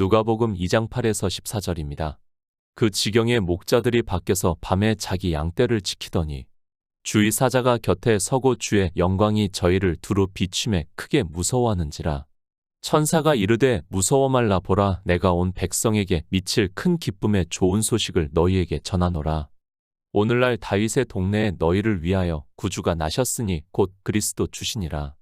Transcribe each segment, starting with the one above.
누가복음 2장 8에서 14절입니다. 그 지경에 목자들이 밖에서 밤에 자기 양떼를 지키더니 주의 사자가 곁에 서고 주의 영광이 저희를 두루 비추매 크게 무서워하는지라. 천사가 이르되 무서워 말라. 보라, 내가 온 백성에게 미칠 큰 기쁨의 좋은 소식을 너희에게 전하노라. 오늘날 다윗의 동네에 너희를 위하여 구주가 나셨으니 곧 그리스도 주시니라.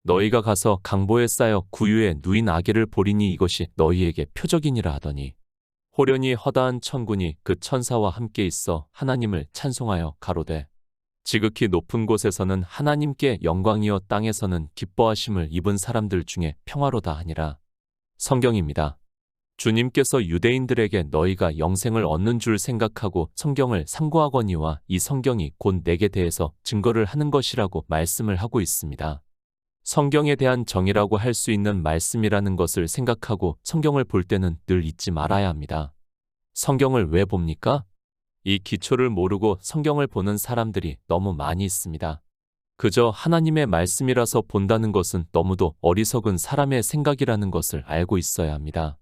너희가 가서 강보에 쌓여 구유에 누인 아기를 보리니 이것이 너희에게 표적이니라 하더니 호련히 허다한 천군이 그 천사와 함께 있어 하나님을 찬송하여 가로되 지극히 높은 곳에서는 하나님께 영광이요 땅에서는 기뻐하심을 입은 사람들 중에 평화로다 하니라. 성경입니다. 주님께서 유대인들에게 너희가 영생을 얻는 줄 생각하고 성경을 상고하거니와 이 성경이 곧 내게 대해서 증거를 하는 것이라고 말씀을 하고 있습니다. 성경에 대한 정의라고 할 수 있는 말씀이라는 것을 생각하고 성경을 볼 때는 늘 잊지 말아야 합니다. 성경을 왜 봅니까? 이 기초를 모르고 성경을 보는 사람들이 너무 많이 있습니다. 그저 하나님의 말씀이라서 본다는 것은 너무도 어리석은 사람의 생각이라는 것을 알고 있어야 합니다.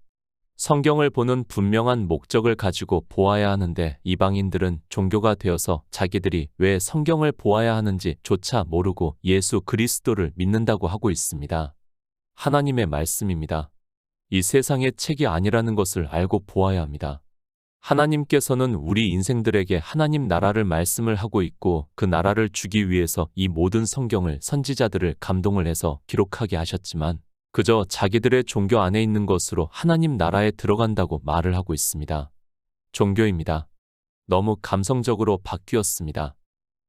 성경을 보는 분명한 목적을 가지고 보아야 하는데 이방인들은 종교가 되어서 자기들이 왜 성경을 보아야 하는지 조차 모르고 예수 그리스도를 믿는다고 하고 있습니다. 하나님의 말씀입니다. 이 세상의 책이 아니라는 것을 알고 보아야 합니다. 하나님께서는 우리 인생들에게 하나님 나라를 말씀을 하고 있고 그 나라를 주기 위해서 이 모든 성경을 선지자들을 감동을 해서 기록하게 하셨지만 그저 자기들의 종교 안에 있는 것으로 하나님 나라에 들어간다고 말을 하고 있습니다. 종교입니다. 너무 감성적으로 바뀌었습니다.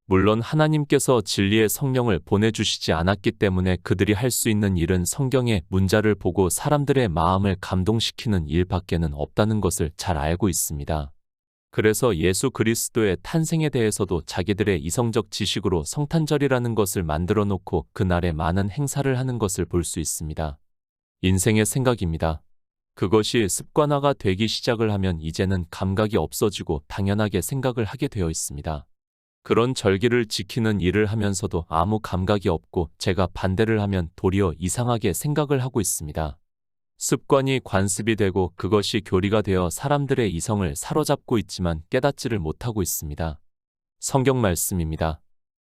물론 하나님께서 진리의 성령을 보내주시지 않았기 때문에 그들이 할 수 있는 일은 성경의 문자를 보고 사람들의 마음을 감동시키는 일밖에는 없다는 것을 잘 알고 있습니다. 그래서 예수 그리스도의 탄생에 대해서도 자기들의 이성적 지식으로 성탄절이라는 것을 만들어 놓고 그날에 많은 행사를 하는 것을 볼 수 있습니다. 인생의 생각입니다. 그것이 습관화가 되기 시작을 하면 이제는 감각이 없어지고 당연하게 생각을 하게 되어 있습니다. 그런 절기를 지키는 일을 하면서도 아무 감각이 없고 제가 반대를 하면 도리어 이상하게 생각을 하고 있습니다. 습관이 관습이 되고 그것이 교리가 되어 사람들의 이성을 사로잡고 있지만 깨닫지를 못하고 있습니다. 성경 말씀입니다.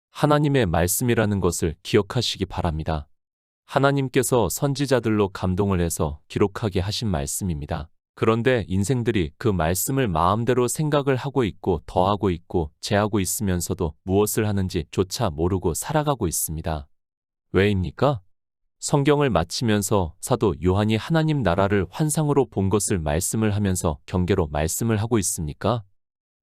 하나님의 말씀이라는 것을 기억하시기 바랍니다. 하나님께서 선지자들로 감동을 해서 기록하게 하신 말씀입니다. 그런데 인생들이 그 말씀을 마음대로 생각을 하고 있고 더하고 있고 제하고 있으면서도 무엇을 하는지 조차 모르고 살아가고 있습니다. 왜입니까? 성경을 마치면서 사도 요한이 하나님 나라를 환상으로 본 것을 말씀을 하면서 경계로 말씀을 하고 있습니까?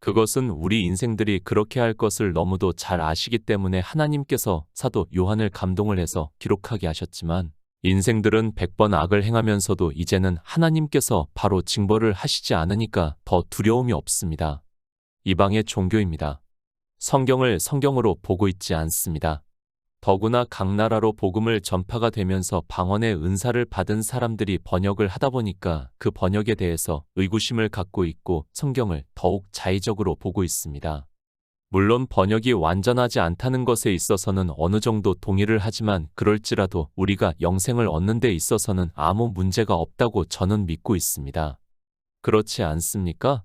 그것은 우리 인생들이 그렇게 할 것을 너무도 잘 아시기 때문에 하나님께서 사도 요한을 감동을 해서 기록하게 하셨지만 인생들은 100번 악을 행하면서도 이제는 하나님께서 바로 징벌을 하시지 않으니까 더 두려움이 없습니다. 이방의 종교입니다. 성경을 성경으로 보고 있지 않습니다. 더구나 각 나라로 복음을 전파가 되면서 방언의 은사를 받은 사람들이 번역을 하다 보니까 그 번역에 대해서 의구심을 갖고 있고 성경을 더욱 자의적으로 보고 있습니다. 물론 번역이 완전하지 않다는 것에 있어서는 어느 정도 동의를 하지만 그럴지라도 우리가 영생을 얻는 데 있어서는 아무 문제가 없다고 저는 믿고 있습니다. 그렇지 않습니까?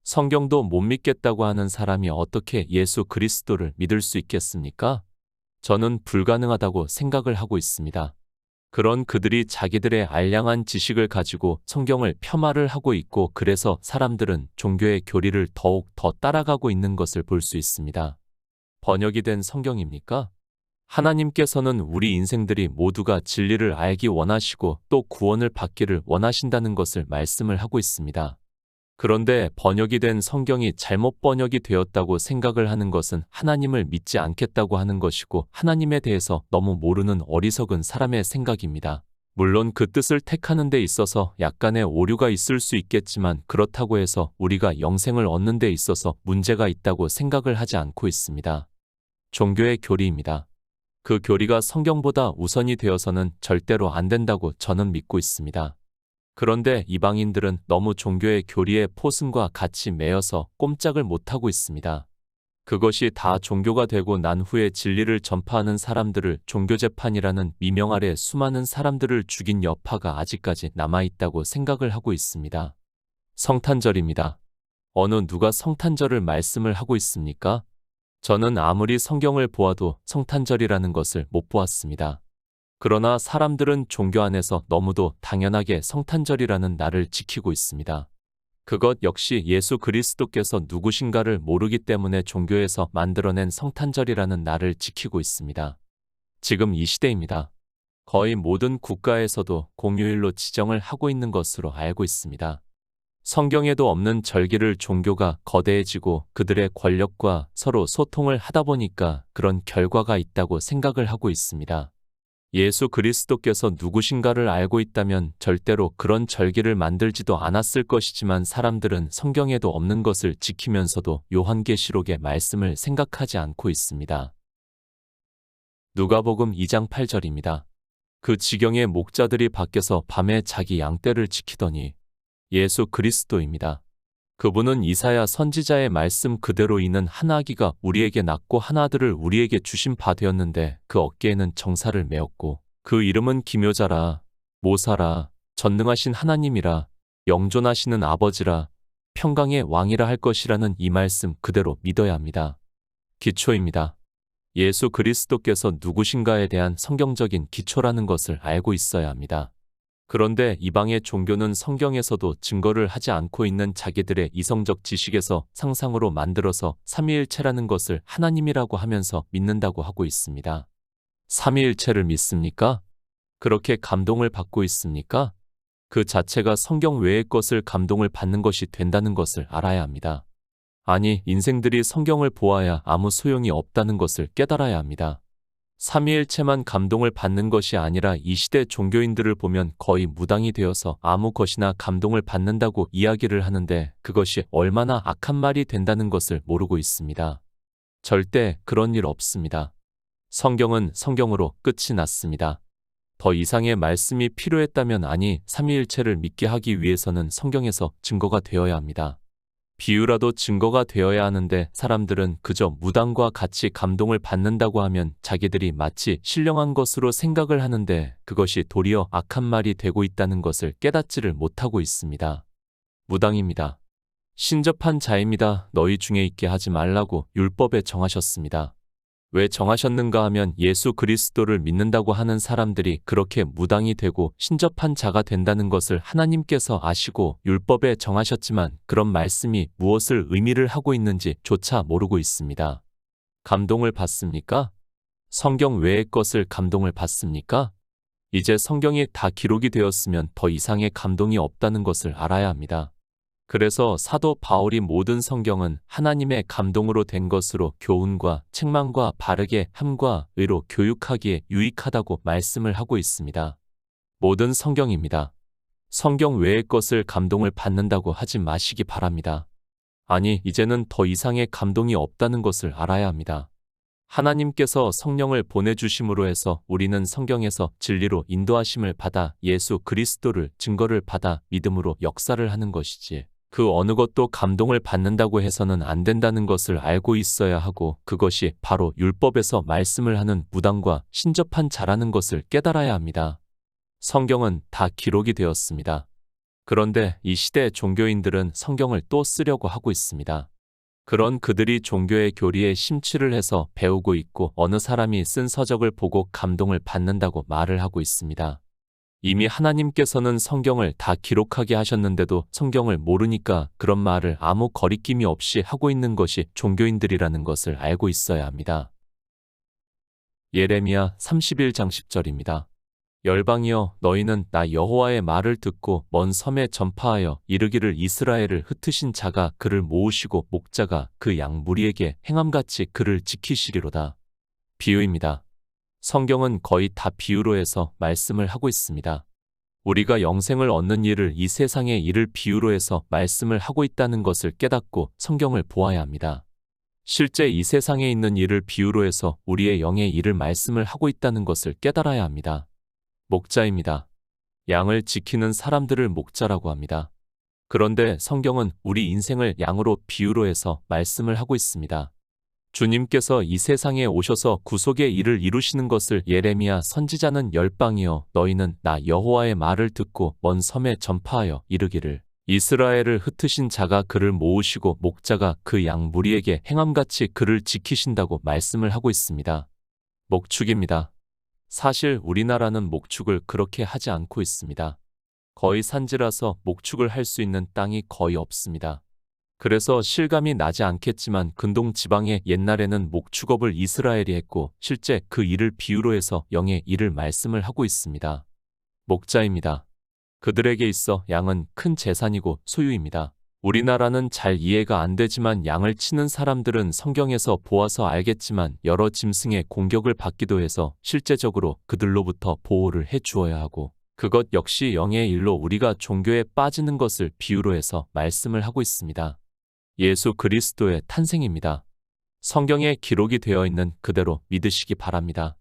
성경도 못 믿겠다고 하는 사람이 어떻게 예수 그리스도를 믿을 수 있겠습니까? 저는 불가능하다고 생각을 하고 있습니다. 그런 그들이 자기들의 알량한 지식을 가지고 성경을 폄하를 하고 있고 그래서 사람들은 종교의 교리를 더욱 더 따라가고 있는 것을 볼 수 있습니다. 번역이 된 성경입니까? 하나님께서는 우리 인생들이 모두가 진리를 알기 원하시고 또 구원을 받기를 원하신다는 것을 말씀을 하고 있습니다. 그런데 번역이 된 성경이 잘못 번역이 되었다고 생각을 하는 것은 하나님을 믿지 않겠다고 하는 것이고 하나님에 대해서 너무 모르는 어리석은 사람의 생각입니다. 물론 그 뜻을 택하는 데 있어서 약간의 오류가 있을 수 있겠지만 그렇다고 해서 우리가 영생을 얻는 데 있어서 문제가 있다고 생각을 하지 않고 있습니다. 종교의 교리입니다. 그 교리가 성경보다 우선이 되어서는 절대로 안 된다고 저는 믿고 있습니다. 그런데 이방인들은 너무 종교의 교리의 포승과 같이 매여서 꼼짝을 못하고 있습니다. 그것이 다 종교가 되고 난 후에 진리를 전파하는 사람들을 종교재판이라는 미명 아래 수많은 사람들을 죽인 여파가 아직까지 남아있다고 생각을 하고 있습니다. 성탄절입니다. 어느 누가 성탄절을 말씀을 하고 있습니까? 저는 아무리 성경을 보아도 성탄절이라는 것을 못 보았습니다. 그러나 사람들은 종교 안에서 너무도 당연하게 성탄절이라는 날을 지키고 있습니다. 그것 역시 예수 그리스도께서 누구신가를 모르기 때문에 종교에서 만들어낸 성탄절이라는 날을 지키고 있습니다. 지금 이 시대입니다. 거의 모든 국가에서도 공휴일로 지정을 하고 있는 것으로 알고 있습니다. 성경에도 없는 절기를 종교가 거대해지고 그들의 권력과 서로 소통을 하다 보니까 그런 결과가 있다고 생각을 하고 있습니다. 예수 그리스도께서 누구신가를 알고 있다면 절대로 그런 절기를 만들지도 않았을 것이지만 사람들은 성경에도 없는 것을 지키면서도 요한계시록의 말씀을 생각하지 않고 있습니다. 누가복음 2장 8절입니다. 그 지경의 목자들이 밖에서 밤에 자기 양떼를 지키더니 예수 그리스도입니다. 그분은 이사야 선지자의 말씀 그대로 이는 한 아기가 우리에게 낳고 한 아들을 우리에게 주신 바 되었는데 그 어깨에는 정사를 메었고 그 이름은 기묘자라 모사라 전능하신 하나님이라 영존하시는 아버지라 평강의 왕이라 할 것이라는 이 말씀 그대로 믿어야 합니다. 기초입니다. 예수 그리스도께서 누구신가에 대한 성경적인 기초라는 것을 알고 있어야 합니다. 그런데 이방의 종교는 성경에서도 증거를 하지 않고 있는 자기들의 이성적 지식에서 상상으로 만들어서 삼위일체라는 것을 하나님이라고 하면서 믿는다고 하고 있습니다. 삼위일체를 믿습니까? 그렇게 감동을 받고 있습니까? 그 자체가 성경 외의 것을 감동을 받는 것이 된다는 것을 알아야 합니다. 아니, 인생들이 성경을 보아야 아무 소용이 없다는 것을 깨달아야 합니다. 삼위일체만 감동을 받는 것이 아니라 이 시대 종교인들을 보면 거의 무당이 되어서 아무 것이나 감동을 받는다고 이야기를 하는데 그것이 얼마나 악한 말이 된다는 것을 모르고 있습니다. 절대 그런 일 없습니다. 성경은 성경으로 끝이 났습니다. 더 이상의 말씀이 필요했다면 아니, 삼위일체를 믿게 하기 위해서는 성경에서 증거가 되어야 합니다. 비유라도 증거가 되어야 하는데 사람들은 그저 무당과 같이 감동을 받는다고 하면 자기들이 마치 신령한 것으로 생각을 하는데 그것이 도리어 악한 말이 되고 있다는 것을 깨닫지를 못하고 있습니다. 무당입니다. 신접한 자입니다. 너희 중에 있게 하지 말라고 율법에 정하셨습니다. 왜 정하셨는가 하면 예수 그리스도를 믿는다고 하는 사람들이 그렇게 무당이 되고 신접한 자가 된다는 것을 하나님께서 아시고 율법에 정하셨지만 그런 말씀이 무엇을 의미를 하고 있는지 조차 모르고 있습니다. 감동을 받습니까? 성경 외의 것을 감동을 받습니까? 이제 성경이 다 기록이 되었으면 더 이상의 감동이 없다는 것을 알아야 합니다. 그래서 사도 바울이 모든 성경은 하나님의 감동으로 된 것으로 교훈과 책망과 바르게 함과 의로 교육하기에 유익하다고 말씀을 하고 있습니다. 모든 성경입니다. 성경 외의 것을 감동을 받는다고 하지 마시기 바랍니다. 아니, 이제는 더 이상의 감동이 없다는 것을 알아야 합니다. 하나님께서 성령을 보내주심으로 해서 우리는 성경에서 진리로 인도하심을 받아 예수 그리스도를 증거를 받아 믿음으로 역사를 하는 것이지. 그 어느 것도 감동을 받는다고 해서는 안 된다는 것을 알고 있어야 하고 그것이 바로 율법에서 말씀을 하는 무당과 신접한 자라는 것을 깨달아야 합니다. 성경은 다 기록이 되었습니다. 그런데 이 시대 종교인들은 성경을 또 쓰려고 하고 있습니다. 그런 그들이 종교의 교리에 심취를 해서 배우고 있고 어느 사람이 쓴 서적을 보고 감동을 받는다고 말을 하고 있습니다. 이미 하나님께서는 성경을 다 기록하게 하셨는데도 성경을 모르니까 그런 말을 아무 거리낌이 없이 하고 있는 것이 종교인들이라는 것을 알고 있어야 합니다. 예레미야 31장 10절입니다. 열방이여 너희는 나 여호와의 말을 듣고 먼 섬에 전파하여 이르기를 이스라엘을 흩으신 자가 그를 모으시고 목자가 그 양 무리에게 행함같이 그를 지키시리로다. 비유입니다. 성경은 거의 다 비유로 해서 말씀을 하고 있습니다. 우리가 영생을 얻는 일을 이 세상의 일을 비유로 해서 말씀을 하고 있다는 것을 깨닫고 성경을 보아야 합니다. 실제 이 세상에 있는 일을 비유로 해서 우리의 영의 일을 말씀을 하고 있다는 것을 깨달아야 합니다. 목자입니다. 양을 지키는 사람들을 목자라고 합니다. 그런데 성경은 우리 인생을 양으로 비유로 해서 말씀을 하고 있습니다. 주님께서 이 세상에 오셔서 구속의 일을 이루시는 것을 예레미야 선지자는 열방이여 너희는 나 여호와의 말을 듣고 먼 섬에 전파하여 이르기를 이스라엘을 흩으신 자가 그를 모으시고 목자가 그 양 무리에게 행함같이 그를 지키신다고 말씀을 하고 있습니다. 목축입니다. 사실 우리나라는 목축을 그렇게 하지 않고 있습니다. 거의 산지라서 목축을 할 수 있는 땅이 거의 없습니다. 그래서 실감이 나지 않겠지만 근동 지방에 옛날에는 목축업을 이스라엘이 했고 실제 그 일을 비유로 해서 영의 일을 말씀을 하고 있습니다. 목자입니다. 그들에게 있어 양은 큰 재산이고 소유입니다. 우리나라는 잘 이해가 안 되지만 양을 치는 사람들은 성경에서 보아서 알겠지만 여러 짐승의 공격을 받기도 해서 실제적으로 그들로부터 보호를 해 주어야 하고 그것 역시 영의 일로 우리가 종교에 빠지는 것을 비유로 해서 말씀을 하고 있습니다. 예수 그리스도의 탄생입니다. 성경에 기록이 되어 있는 그대로 믿으시기 바랍니다.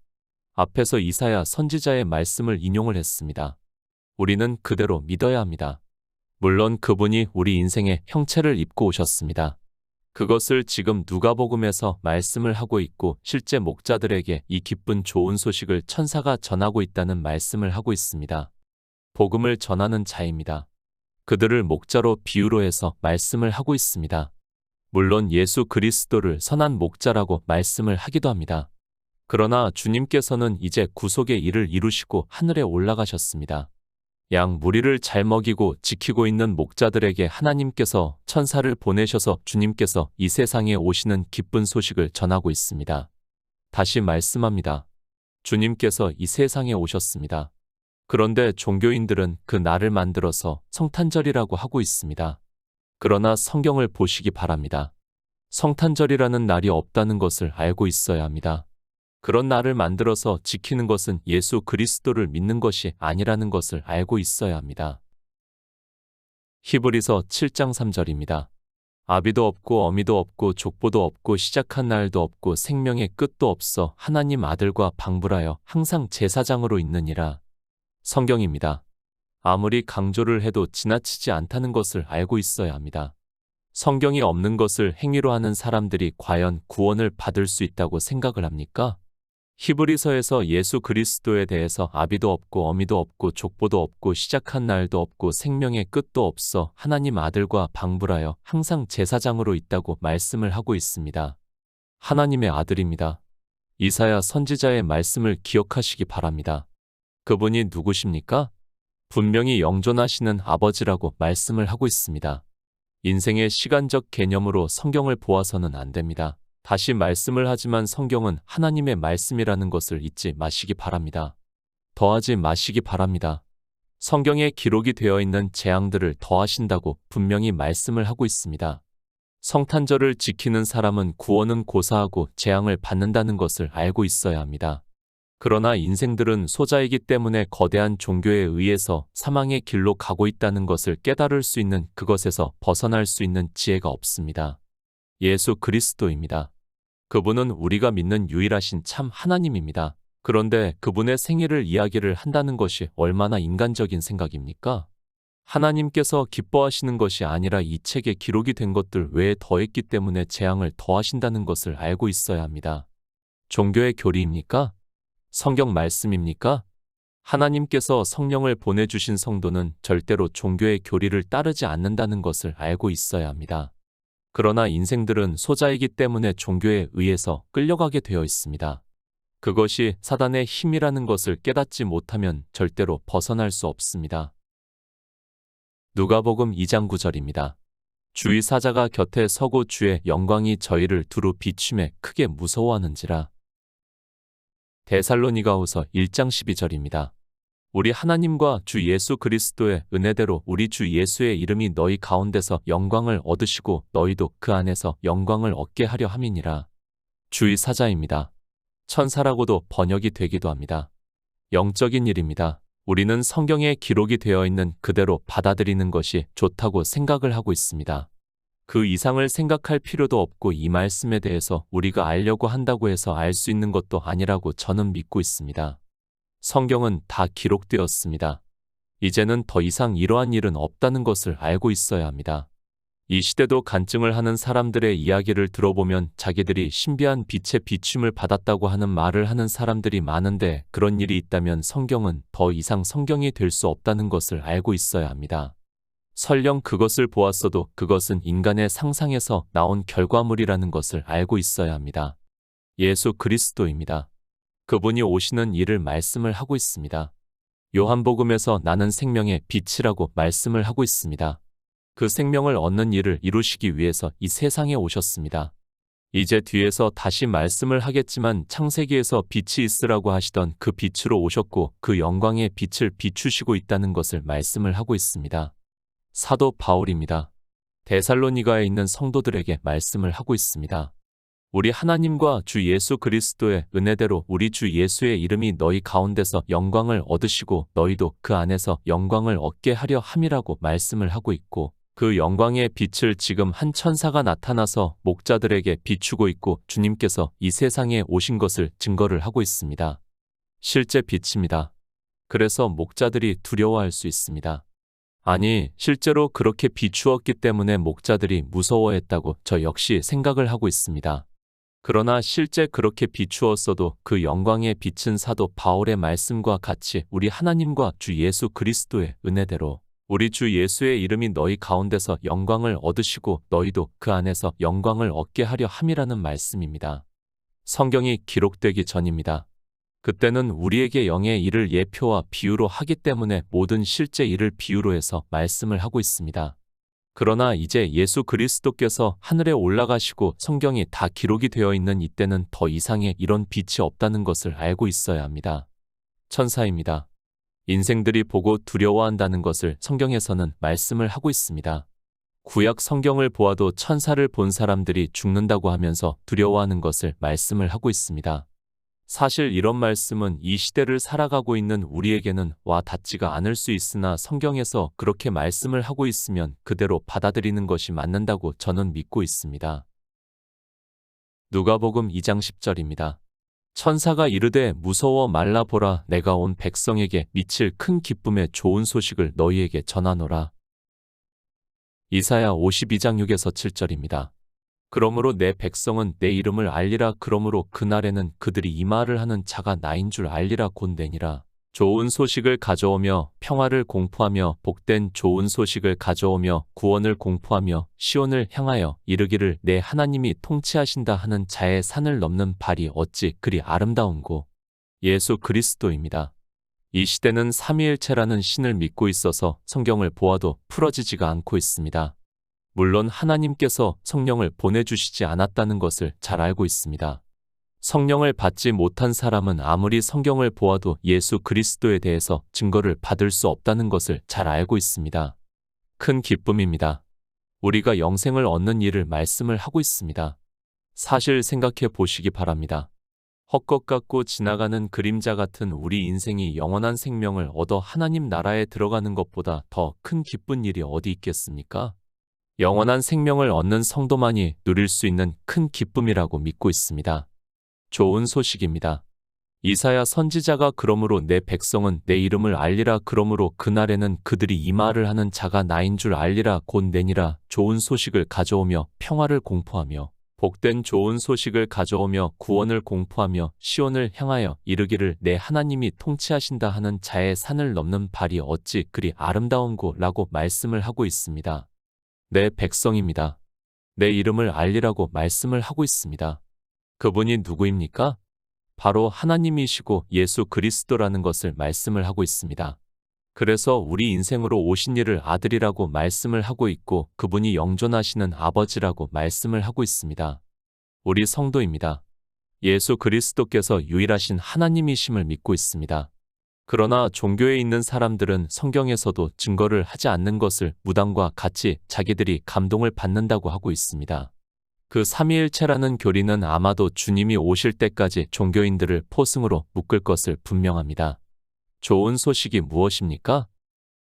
앞에서 이사야 선지자의 말씀을 인용을 했습니다. 우리는 그대로 믿어야 합니다. 물론 그분이 우리 인생의 형체를 입고 오셨습니다. 그것을 지금 누가복음에서 말씀을 하고 있고 실제 목자들에게 이 기쁜 좋은 소식을 천사가 전하고 있다는 말씀을 하고 있습니다. 복음을 전하는 자입니다. 그들을 목자로 비유로 해서 말씀을 하고 있습니다. 물론 예수 그리스도를 선한 목자라고 말씀을 하기도 합니다. 그러나 주님께서는 이제 구속의 일을 이루시고 하늘에 올라가셨습니다. 양 무리를 잘 먹이고 지키고 있는 목자들에게 하나님께서 천사를 보내셔서 주님께서 이 세상에 오시는 기쁜 소식을 전하고 있습니다. 다시 말씀합니다. 주님께서 이 세상에 오셨습니다. 그런데 종교인들은 그 날을 만들어서 성탄절이라고 하고 있습니다. 그러나 성경을 보시기 바랍니다. 성탄절이라는 날이 없다는 것을 알고 있어야 합니다. 그런 날을 만들어서 지키는 것은 예수 그리스도를 믿는 것이 아니라는 것을 알고 있어야 합니다. 히브리서 7장 3절입니다. 아비도 없고 어미도 없고 족보도 없고 시작한 날도 없고 생명의 끝도 없어 하나님 아들과 방불하여 항상 제사장으로 있느니라. 성경입니다. 아무리 강조를 해도 지나치지 않다는 것을 알고 있어야 합니다. 성경이 없는 것을 행위로 하는 사람들이 과연 구원을 받을 수 있다고 생각을 합니까? 히브리서에서 예수 그리스도에 대해서 아비도 없고 어미도 없고 족보도 없고 시작한 날도 없고 생명의 끝도 없어 하나님 아들과 방불하여 항상 제사장으로 있다고 말씀을 하고 있습니다. 하나님의 아들입니다. 이사야 선지자의 말씀을 기억하시기 바랍니다. 그분이 누구십니까? 분명히 영존하시는 아버지라고 말씀을 하고 있습니다. 인생의 시간적 개념으로 성경을 보아서는 안 됩니다. 다시 말씀을 하지만 성경은 하나님의 말씀이라는 것을 잊지 마시기 바랍니다. 더하지 마시기 바랍니다. 성경에 기록이 되어 있는 재앙들을 더하신다고 분명히 말씀을 하고 있습니다. 성탄절을 지키는 사람은 구원은 고사하고 재앙을 받는다는 것을 알고 있어야 합니다. 그러나 인생들은 소자이기 때문에 거대한 종교에 의해서 사망의 길로 가고 있다는 것을 깨달을 수 있는 그것에서 벗어날 수 있는 지혜가 없습니다. 예수 그리스도입니다. 그분은 우리가 믿는 유일하신 참 하나님입니다. 그런데 그분의 생일을 이야기를 한다는 것이 얼마나 인간적인 생각입니까? 하나님께서 기뻐하시는 것이 아니라 이 책에 기록이 된 것들 외에 더했기 때문에 재앙을 더하신다는 것을 알고 있어야 합니다. 종교의 교리입니까? 성경 말씀입니까? 하나님께서 성령을 보내주신 성도는 절대로 종교의 교리를 따르지 않는다는 것을 알고 있어야 합니다. 그러나 인생들은 소자이기 때문에 종교에 의해서 끌려가게 되어 있습니다. 그것이 사단의 힘이라는 것을 깨닫지 못하면 절대로 벗어날 수 없습니다. 누가복음 2장 9절입니다. 주의 사자가 곁에 서고 주의 영광이 저희를 두루 비추매 크게 무서워하는지라. 데살로니가후서 1장 12절입니다. 우리 하나님과 주 예수 그리스도의 은혜대로 우리 주 예수의 이름이 너희 가운데서 영광을 얻으시고 너희도 그 안에서 영광을 얻게 하려 함이니라. 주의 사자입니다. 천사라고도 번역이 되기도 합니다. 영적인 일입니다. 우리는 성경에 기록이 되어 있는 그대로 받아들이는 것이 좋다고 생각을 하고 있습니다. 그 이상을 생각할 필요도 없고 이 말씀에 대해서 우리가 알려고 한다고 해서 알 수 있는 것도 아니라고 저는 믿고 있습니다. 성경은 다 기록되었습니다. 이제는 더 이상 이러한 일은 없다는 것을 알고 있어야 합니다. 이 시대도 간증을 하는 사람들의 이야기를 들어보면 자기들이 신비한 빛의 비춤을 받았다고 하는 말을 하는 사람들이 많은데, 그런 일이 있다면 성경은 더 이상 성경이 될 수 없다는 것을 알고 있어야 합니다. 설령 그것을 보았어도 그것은 인간의 상상에서 나온 결과물이라는 것을 알고 있어야 합니다. 예수 그리스도입니다. 그분이 오시는 일을 말씀을 하고 있습니다. 요한복음에서 나는 생명의 빛이라고 말씀을 하고 있습니다. 그 생명을 얻는 일을 이루시기 위해서 이 세상에 오셨습니다. 이제 뒤에서 다시 말씀을 하겠지만 창세기에서 빛이 있으라고 하시던 그 빛으로 오셨고 그 영광의 빛을 비추시고 있다는 것을 말씀을 하고 있습니다. 사도 바울입니다. 데살로니가에 있는 성도들에게 말씀을 하고 있습니다. 우리 하나님과 주 예수 그리스도의 은혜대로 우리 주 예수의 이름이 너희 가운데서 영광을 얻으시고 너희도 그 안에서 영광을 얻게 하려 함이라고 말씀을 하고 있고, 그 영광의 빛을 지금 한 천사가 나타나서 목자들에게 비추고 있고 주님께서 이 세상에 오신 것을 증거를 하고 있습니다. 실제 빛입니다. 그래서 목자들이 두려워할 수 있습니다. 아니, 실제로 그렇게 비추었기 때문에 목자들이 무서워했다고 저 역시 생각을 하고 있습니다. 그러나 실제 그렇게 비추었어도 그 영광의 빛은 사도 바울의 말씀과 같이 우리 하나님과 주 예수 그리스도의 은혜대로 우리 주 예수의 이름이 너희 가운데서 영광을 얻으시고 너희도 그 안에서 영광을 얻게 하려 함이라는 말씀입니다. 성경이 기록되기 전입니다. 그때는 우리에게 영의 일을 예표와 비유로 하기 때문에 모든 실제 일을 비유로 해서 말씀을 하고 있습니다. 그러나 이제 예수 그리스도께서 하늘에 올라가시고 성경이 다 기록이 되어 있는 이때는 더 이상의 이런 빛이 없다는 것을 알고 있어야 합니다. 천사입니다. 인생들이 보고 두려워한다는 것을 성경에서는 말씀을 하고 있습니다. 구약 성경을 보아도 천사를 본 사람들이 죽는다고 하면서 두려워하는 것을 말씀을 하고 있습니다. 사실 이런 말씀은 이 시대를 살아가고 있는 우리에게는 와 닿지가 않을 수 있으나 성경에서 그렇게 말씀을 하고 있으면 그대로 받아들이는 것이 맞는다고 저는 믿고 있습니다. 누가복음 2장 10절입니다. 천사가 이르되 무서워 말라 보라, 내가 온 백성에게 미칠 큰 기쁨의 좋은 소식을 너희에게 전하노라. 이사야 52장 6에서 7절입니다. 그러므로 내 백성은 내 이름을 알리라. 그러므로 그날에는 그들이 이 말을 하는 자가 나인 줄 알리라. 곧 내니라. 좋은 소식을 가져오며 평화를 공포하며 복된 좋은 소식을 가져오며 구원을 공포하며 시온을 향하여 이르기를 내 하나님이 통치하신다 하는 자의 산을 넘는 발이 어찌 그리 아름다운고. 예수 그리스도입니다. 이 시대는 삼위일체라는 신을 믿고 있어서 성경을 보아도 풀어지지가 않고 있습니다. 물론 하나님께서 성령을 보내주시지 않았다는 것을 잘 알고 있습니다. 성령을 받지 못한 사람은 아무리 성경을 보아도 예수 그리스도에 대해서 증거를 받을 수 없다는 것을 잘 알고 있습니다. 큰 기쁨입니다. 우리가 영생을 얻는 일을 말씀을 하고 있습니다. 사실 생각해 보시기 바랍니다. 헛것 같고 지나가는 그림자 같은 우리 인생이 영원한 생명을 얻어 하나님 나라에 들어가는 것보다 더 큰 기쁜 일이 어디 있겠습니까? 영원한 생명을 얻는 성도만이 누릴 수 있는 큰 기쁨이라고 믿고 있습니다. 좋은 소식입니다. 이사야 선지자가 그러므로 내 백성은 내 이름을 알리라. 그러므로 그날에는 그들이 이 말을 하는 자가 나인 줄 알리라. 곧 내니라. 좋은 소식을 가져오며 평화를 공포하며 복된 좋은 소식을 가져오며 구원을 공포하며 시온을 향하여 이르기를 내 하나님이 통치하신다 하는 자의 산을 넘는 발이 어찌 그리 아름다운고 라고 말씀을 하고 있습니다. 내 백성입니다. 내 이름을 알리라고 말씀을 하고 있습니다. 그분이 누구입니까? 바로 하나님이시고 예수 그리스도라는 것을 말씀을 하고 있습니다. 그래서 우리 인생으로 오신 이를 아들이라고 말씀을 하고 있고 그분이 영존하시는 아버지라고 말씀을 하고 있습니다. 우리 성도입니다. 예수 그리스도께서 유일하신 하나님이심을 믿고 있습니다. 그러나 종교에 있는 사람들은 성경에서도 증거를 하지 않는 것을 무당과 같이 자기들이 감동을 받는다고 하고 있습니다. 그 삼위일체라는 교리는 아마도 주님이 오실 때까지 종교인들을 포승으로 묶을 것을 분명합니다. 좋은 소식이 무엇입니까?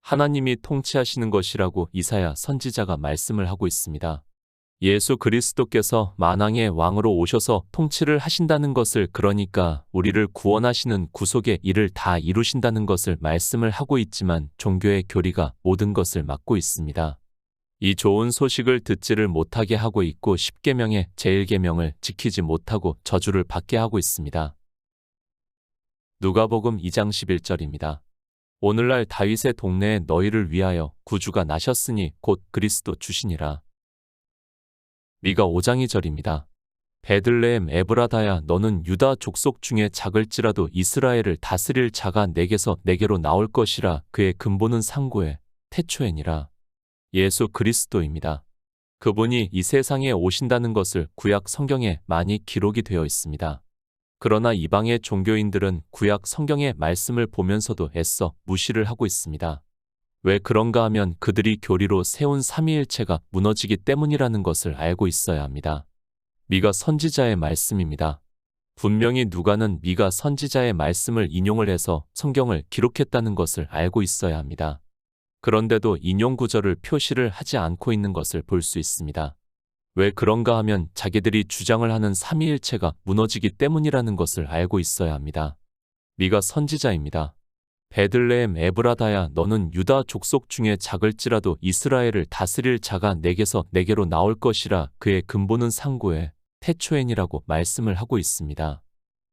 하나님이 통치하시는 것이라고 이사야 선지자가 말씀을 하고 있습니다. 예수 그리스도께서 만왕의 왕으로 오셔서 통치를 하신다는 것을, 그러니까 우리를 구원하시는 구속의 일을 다 이루신다는 것을 말씀을 하고 있지만 종교의 교리가 모든 것을 막고 있습니다. 이 좋은 소식을 듣지를 못하게 하고 있고 십계명의 제1계명을 지키지 못하고 저주를 받게 하고 있습니다. 누가복음 2장 11절입니다. 오늘날 다윗의 동네에 너희를 위하여 구주가 나셨으니 곧 그리스도 주시니라. 미가 5장 2절입니다. 베들레헴 에브라다야 너는 유다 족속 중에 작을지라도 이스라엘을 다스릴 자가 내게서 내게로 나올 것이라. 그의 근본은 상고에 태초에니라. 예수 그리스도입니다. 그분이 이 세상에 오신다는 것을 구약 성경에 많이 기록이 되어 있습니다. 그러나 이방의 종교인들은 구약 성경의 말씀을 보면서도 애써 무시를 하고 있습니다. 왜 그런가 하면 그들이 교리로 세운 삼위일체가 무너지기 때문이라는 것을 알고 있어야 합니다. 미가 선지자의 말씀입니다. 분명히 누가는 미가 선지자의 말씀을 인용을 해서 성경을 기록했다는 것을 알고 있어야 합니다. 그런데도 인용 구절을 표시를 하지 않고 있는 것을 볼 수 있습니다. 왜 그런가 하면 자기들이 주장을 하는 삼위일체가 무너지기 때문이라는 것을 알고 있어야 합니다. 미가 선지자입니다. 베들레헴 에브라다야 너는 유다 족속 중에 작을지라도 이스라엘을 다스릴 자가 내게서 내게로 나올 것이라. 그의 근본은 상고에 태초엔이라고 말씀을 하고 있습니다.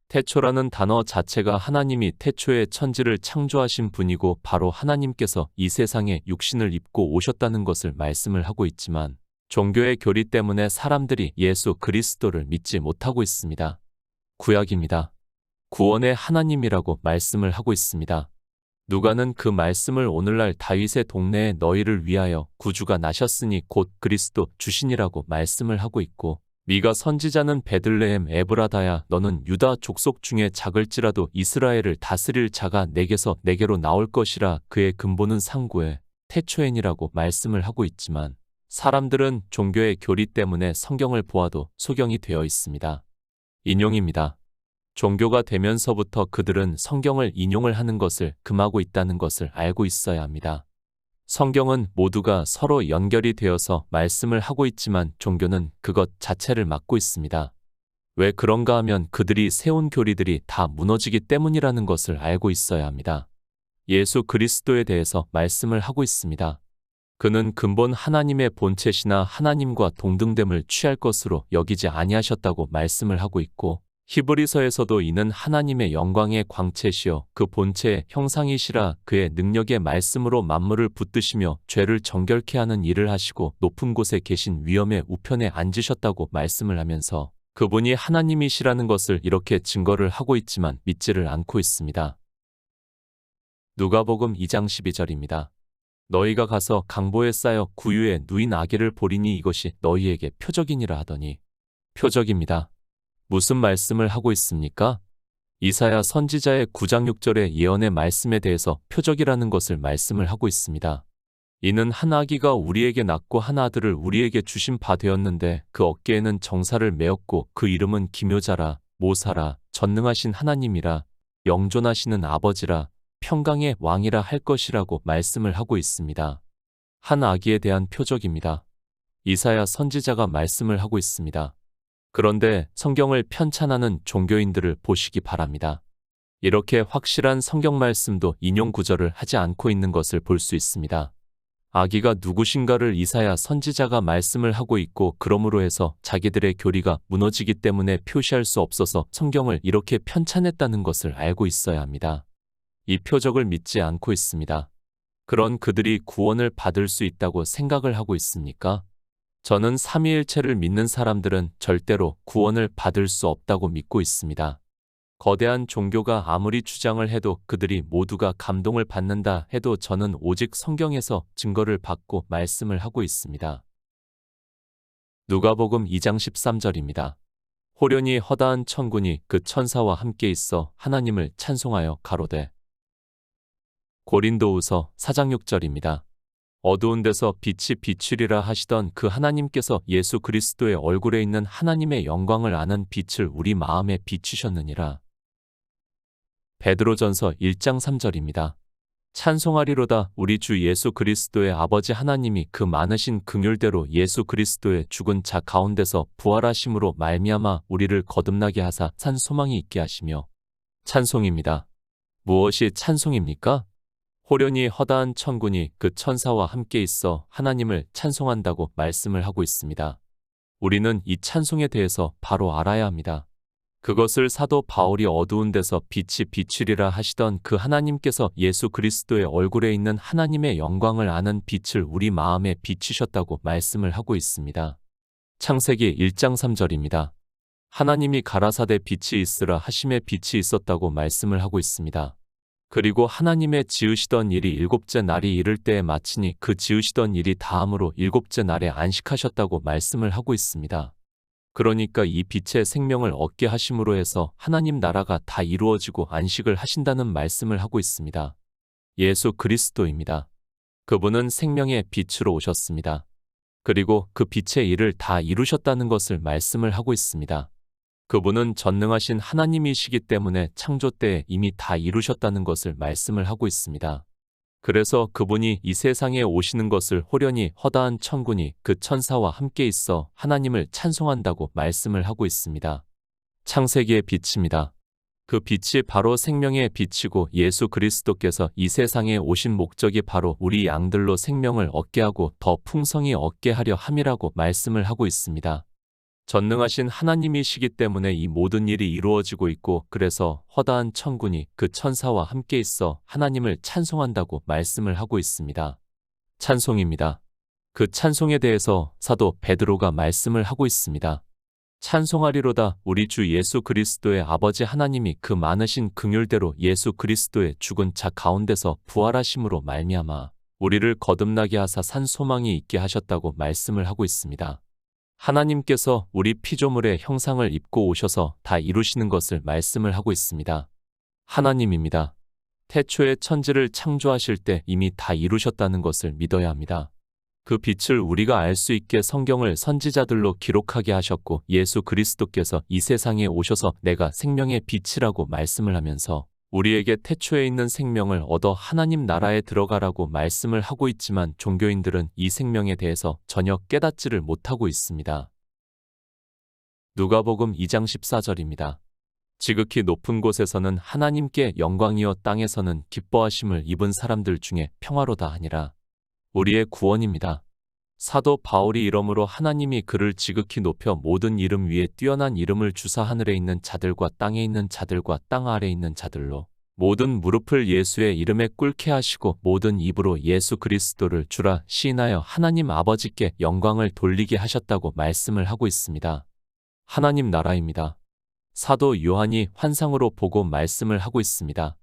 태초라는 단어 자체가 하나님이 태초에 천지를 창조하신 분이고 바로 하나님께서 이 세상에 육신을 입고 오셨다는 것을 말씀을 하고 있지만 종교의 교리 때문에 사람들이 예수 그리스도를 믿지 못하고 있습니다. 구약입니다. 구원의 하나님이라고 말씀을 하고 있습니다. 누가는 그 말씀을 오늘날 다윗의 동네에 너희를 위하여 구주가 나셨으니 곧 그리스도 주시니라고 말씀을 하고 있고 미가 선지자는 베들레헴 에브라다야 너는 유다 족속 중에 작을지라도 이스라엘을 다스릴 자가 내게서 내게로 나올 것이라. 그의 근본은 상고에 태초엔이라고 말씀을 하고 있지만 사람들은 종교의 교리 때문에 성경을 보아도 소경이 되어 있습니다. 인용입니다. 종교가 되면서부터 그들은 성경을 인용을 하는 것을 금하고 있다는 것을 알고 있어야 합니다. 성경은 모두가 서로 연결이 되어서 말씀을 하고 있지만 종교는 그것 자체를 막고 있습니다. 왜 그런가 하면 그들이 세운 교리들이 다 무너지기 때문이라는 것을 알고 있어야 합니다. 예수 그리스도에 대해서 말씀을 하고 있습니다. 그는 근본 하나님의 본체시나 하나님과 동등됨을 취할 것으로 여기지 아니하셨다고 말씀을 하고 있고 히브리서에서도 이는 하나님의 영광의 광채시여 그 본체의 형상이시라. 그의 능력의 말씀으로 만물을 붙드시며 죄를 정결케 하는 일을 하시고 높은 곳에 계신 위엄의 우편에 앉으셨다고 말씀을 하면서 그분이 하나님이시라는 것을 이렇게 증거를 하고 있지만 믿지를 않고 있습니다. 누가복음 2장 12절입니다. 너희가 가서 강보에 쌓여 구유에 누인 아기를 보리니 이것이 너희에게 표적이니라 하더니 표적입니다. 무슨 말씀을 하고 있습니까? 이사야 선지자의 9장 6절의 예언의 말씀에 대해서 표적이라는 것을 말씀을 하고 있습니다. 이는 한 아기가 우리에게 낳고 한 아들을 우리에게 주신 바 되었는데 그 어깨에는 정사를 메었고 그 이름은 기묘자라 모사라 전능하신 하나님이라 영존하시는 아버지라 평강의 왕이라 할 것이라고 말씀을 하고 있습니다. 한 아기에 대한 표적입니다. 이사야 선지자가 말씀을 하고 있습니다. 그런데 성경을 편찬하는 종교인들을 보시기 바랍니다. 이렇게 확실한 성경 말씀도 인용 구절을 하지 않고 있는 것을 볼 수 있습니다. 아기가 누구신가를 이사야 선지자가 말씀을 하고 있고 그러므로 해서 자기들의 교리가 무너지기 때문에 표시할 수 없어서 성경을 이렇게 편찬했다는 것을 알고 있어야 합니다. 이 표적을 믿지 않고 있습니다. 그런 그들이 구원을 받을 수 있다고 생각을 하고 있습니까? 저는 삼위일체를 믿는 사람들은 절대로 구원을 받을 수 없다고 믿고 있습니다. 거대한 종교가 아무리 주장을 해도 그들이 모두가 감동을 받는다 해도 저는 오직 성경에서 증거를 받고 말씀을 하고 있습니다. 누가복음 2장 13절입니다. 호련히 허다한 천군이 그 천사와 함께 있어 하나님을 찬송하여 가로되 고린도후서 4장 6절입니다. 어두운 데서 빛이 비추리라 하시던 그 하나님께서 예수 그리스도의 얼굴에 있는 하나님의 영광을 아는 빛을 우리 마음에 비추셨느니라. 베드로전서 1장 3절입니다. 찬송하리로다 우리 주 예수 그리스도의 아버지 하나님이 그 많으신 긍휼대로 예수 그리스도의 죽은 자 가운데서 부활하심으로 말미암아 우리를 거듭나게 하사 산 소망이 있게 하시며 찬송입니다. 무엇이 찬송입니까? 호련히 허다한 천군이 그 천사와 함께 있어 하나님을 찬송한다고 말씀을 하고 있습니다. 우리는 이 찬송에 대해서 바로 알아야 합니다. 그것을 사도 바울이 어두운 데서 빛이 비추리라 하시던 그 하나님께서 예수 그리스도의 얼굴에 있는 하나님의 영광을 아는 빛을 우리 마음에 비추셨다고 말씀을 하고 있습니다. 창세기 1장 3절입니다. 하나님이 가라사대 빛이 있으라 하심에 빛이 있었다고 말씀을 하고 있습니다. 그리고 하나님의 지으시던 일이 일곱째 날이 이를 때에 마치니 그 지으시던 일이 다함으로 일곱째 날에 안식하셨다고 말씀을 하고 있습니다. 그러니까 이 빛의 생명을 얻게 하심으로 해서 하나님 나라가 다 이루어지고 안식을 하신다는 말씀을 하고 있습니다. 예수 그리스도입니다. 그분은 생명의 빛으로 오셨습니다. 그리고 그 빛의 일을 다 이루셨다는 것을 말씀을 하고 있습니다. 그분은 전능하신 하나님이시기 때문에 창조 때에 이미 다 이루셨다는 것을 말씀을 하고 있습니다. 그래서 그분이 이 세상에 오시는 것을 호련히 허다한 천군이 그 천사와 함께 있어 하나님을 찬송한다고 말씀을 하고 있습니다. 창세기의 빛입니다. 그 빛이 바로 생명의 빛이고 예수 그리스도께서 이 세상에 오신 목적이 바로 우리 양들로 생명을 얻게 하고 더 풍성히 얻게 하려 함이라고 말씀을 하고 있습니다. 전능하신 하나님이시기 때문에 이 모든 일이 이루어지고 있고 그래서 허다한 천군이 그 천사와 함께 있어 하나님을 찬송한다고 말씀을 하고 있습니다. 찬송입니다. 그 찬송에 대해서 사도 베드로가 말씀을 하고 있습니다. 찬송하리로다 우리 주 예수 그리스도의 아버지 하나님이 그 많으신 긍휼대로 예수 그리스도의 죽은 자 가운데서 부활하심으로 말미암아 우리를 거듭나게 하사 산 소망이 있게 하셨다고 말씀을 하고 있습니다. 하나님께서 우리 피조물의 형상을 입고 오셔서 다 이루시는 것을 말씀을 하고 있습니다. 하나님입니다. 태초에 천지를 창조하실 때 이미 다 이루셨다는 것을 믿어야 합니다. 그 빛을 우리가 알 수 있게 성경을 선지자들로 기록하게 하셨고 예수 그리스도께서 이 세상에 오셔서 내가 생명의 빛이라고 말씀을 하면서 우리에게 태초에 있는 생명을 얻어 하나님 나라에 들어가라고 말씀을 하고 있지만 종교인들은 이 생명에 대해서 전혀 깨닫지를 못하고 있습니다. 누가복음 2장 14절입니다. 지극히 높은 곳에서는 하나님께 영광이요 땅에서는 기뻐하심을 입은 사람들 중에 평화로다 하니라. 우리의 구원입니다. 사도 바울이 이러므로 하나님이 그를 지극히 높여 모든 이름 위에 뛰어난 이름을 주사 하늘에 있는 자들과 땅에 있는 자들과 땅 아래에 있는 자들로 모든 무릎을 예수의 이름에 꿇게 하시고 모든 입으로 예수 그리스도를 주라 시인하여 하나님 아버지께 영광을 돌리게 하셨다고 말씀을 하고 있습니다. 하나님 나라입니다. 사도 요한이 환상으로 보고 말씀을 하고 있습니다.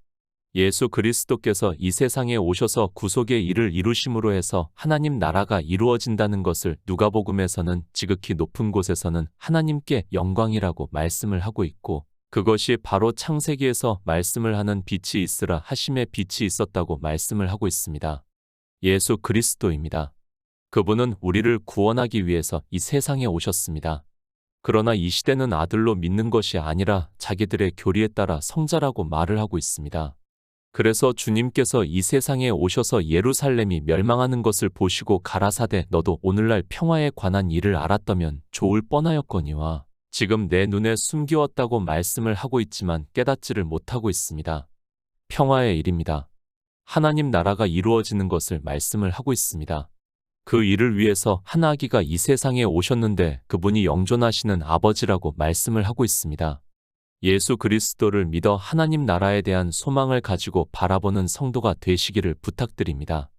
예수 그리스도께서 이 세상에 오셔서 구속의 일을 이루심으로 해서 하나님 나라가 이루어진다는 것을 누가복음에서는 지극히 높은 곳에서는 하나님께 영광이라고 말씀을 하고 있고 그것이 바로 창세기에서 말씀을 하는 빛이 있으라 하심에 빛이 있었다고 말씀을 하고 있습니다. 예수 그리스도입니다. 그분은 우리를 구원하기 위해서 이 세상에 오셨습니다. 그러나 이 시대는 아들로 믿는 것이 아니라 자기들의 교리에 따라 성자라고 말을 하고 있습니다. 그래서 주님께서 이 세상에 오셔서 예루살렘이 멸망하는 것을 보시고 가라사대 너도 오늘날 평화에 관한 일을 알았다면 좋을 뻔하였거니와 지금 내 눈에 숨기웠다고 말씀을 하고 있지만 깨닫지를 못하고 있습니다. 평화의 일입니다. 하나님 나라가 이루어지는 것을 말씀을 하고 있습니다. 그 일을 위해서 한 아기가 이 세상에 오셨는데 그분이 영존하시는 아버지라고 말씀을 하고 있습니다. 예수 그리스도를 믿어 하나님 나라에 대한 소망을 가지고 바라보는 성도가 되시기를 부탁드립니다.